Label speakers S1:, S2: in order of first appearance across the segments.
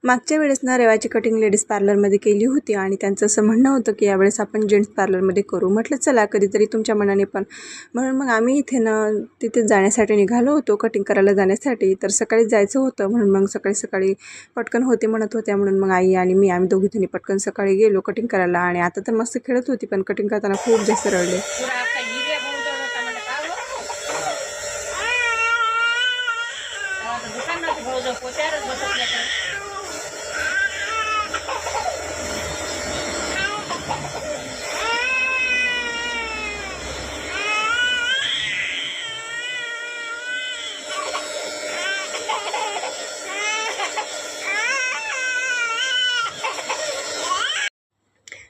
S1: मागच्या वेळेस ना रेवाची कटिंग लेडीज पार्लरमध्ये केली होती आणि त्यांचं असं म्हणणं होतं की यावेळेस आपण जेंट्स पार्लरमध्ये करू. म्हटलं चला कधीतरी तुमच्या मनाने पण. म्हणून मग आम्ही इथे ना तिथे जाण्यासाठी निघालो होतो कटिंग करायला जाण्यासाठी. तर सकाळी जायचं होतं म्हणून मग सकाळी पटकन होते म्हणत होत्या, म्हणून मग आई आणि मी आम्ही दोघी जणी पटकन सकाळी गेलो कटिंग करायला. आणि आता तर मस्त खेळत होती पण कटिंग करताना खूप जास्त रडले.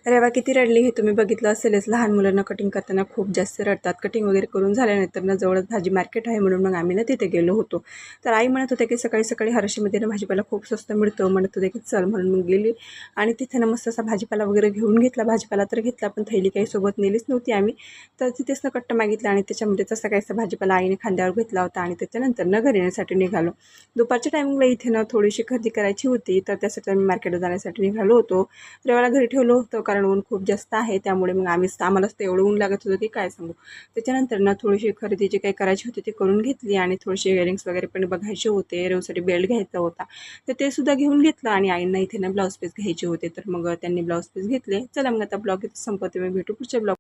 S1: रेवा किती रडली हे तुम्ही बघितलं असेलच. लहान मुलांना कटिंग करताना खूप जास्त रडतात. कटिंग वगैरे करून झाल्यानंतर ना जवळच भाजी मार्केट आहे म्हणून मग आम्ही ना तिथे गेलो होतो. तर आई म्हणत होते की सकाळी हर्षीमध्ये ना भाजीपाला खूप स्वस्त मिळतो. म्हणत होते की चल, म्हणून मग गेली आणि तिथे ना मस्त असा भाजीपाला वगैरे घेऊन घेतला. भाजीपाला तर घेतला पण थैली काही सोबत नेलीच नव्हती आम्ही. तर तिथेच ना कट्टा मागितला आणि त्याच्यामध्ये तसा काहीसा भाजीपाला आईने खांद्यावर घेतला होता आणि त्याच्यानंतर ना घरी येण्यासाठी निघालो. दुपारच्या टायमिंगला इथे ना थोडीशी खरेदी करायची होती तर त्यासाठी आम्ही मार्केटला जाण्यासाठी निघालो होतो. रेवाला घरी ठेवलं होतं कारण ऊन खूप जास्त आहे, त्यामुळे मग आम्हालाच तर एवढं ऊन लागत होतं की काय सांगू. त्याच्यानंतर ना थोडीशी खरेदी जी काही करायची होती ती करून घेतली आणि थोडेसे इयरिंग्स वगैरे पण बघायचे होते. रेवसाठी बेल्ट घ्यायचा होता तर ते सुद्धा घेऊन घेतलं आणि आईंना इथे ना ब्लाऊज पीस घ्यायचे होते तर मग त्यांनी ब्लाऊज पीस घेतले. चला मग आता ब्लॉग इथे संपवते, मी भेटू पुढच्या ब्लॉग.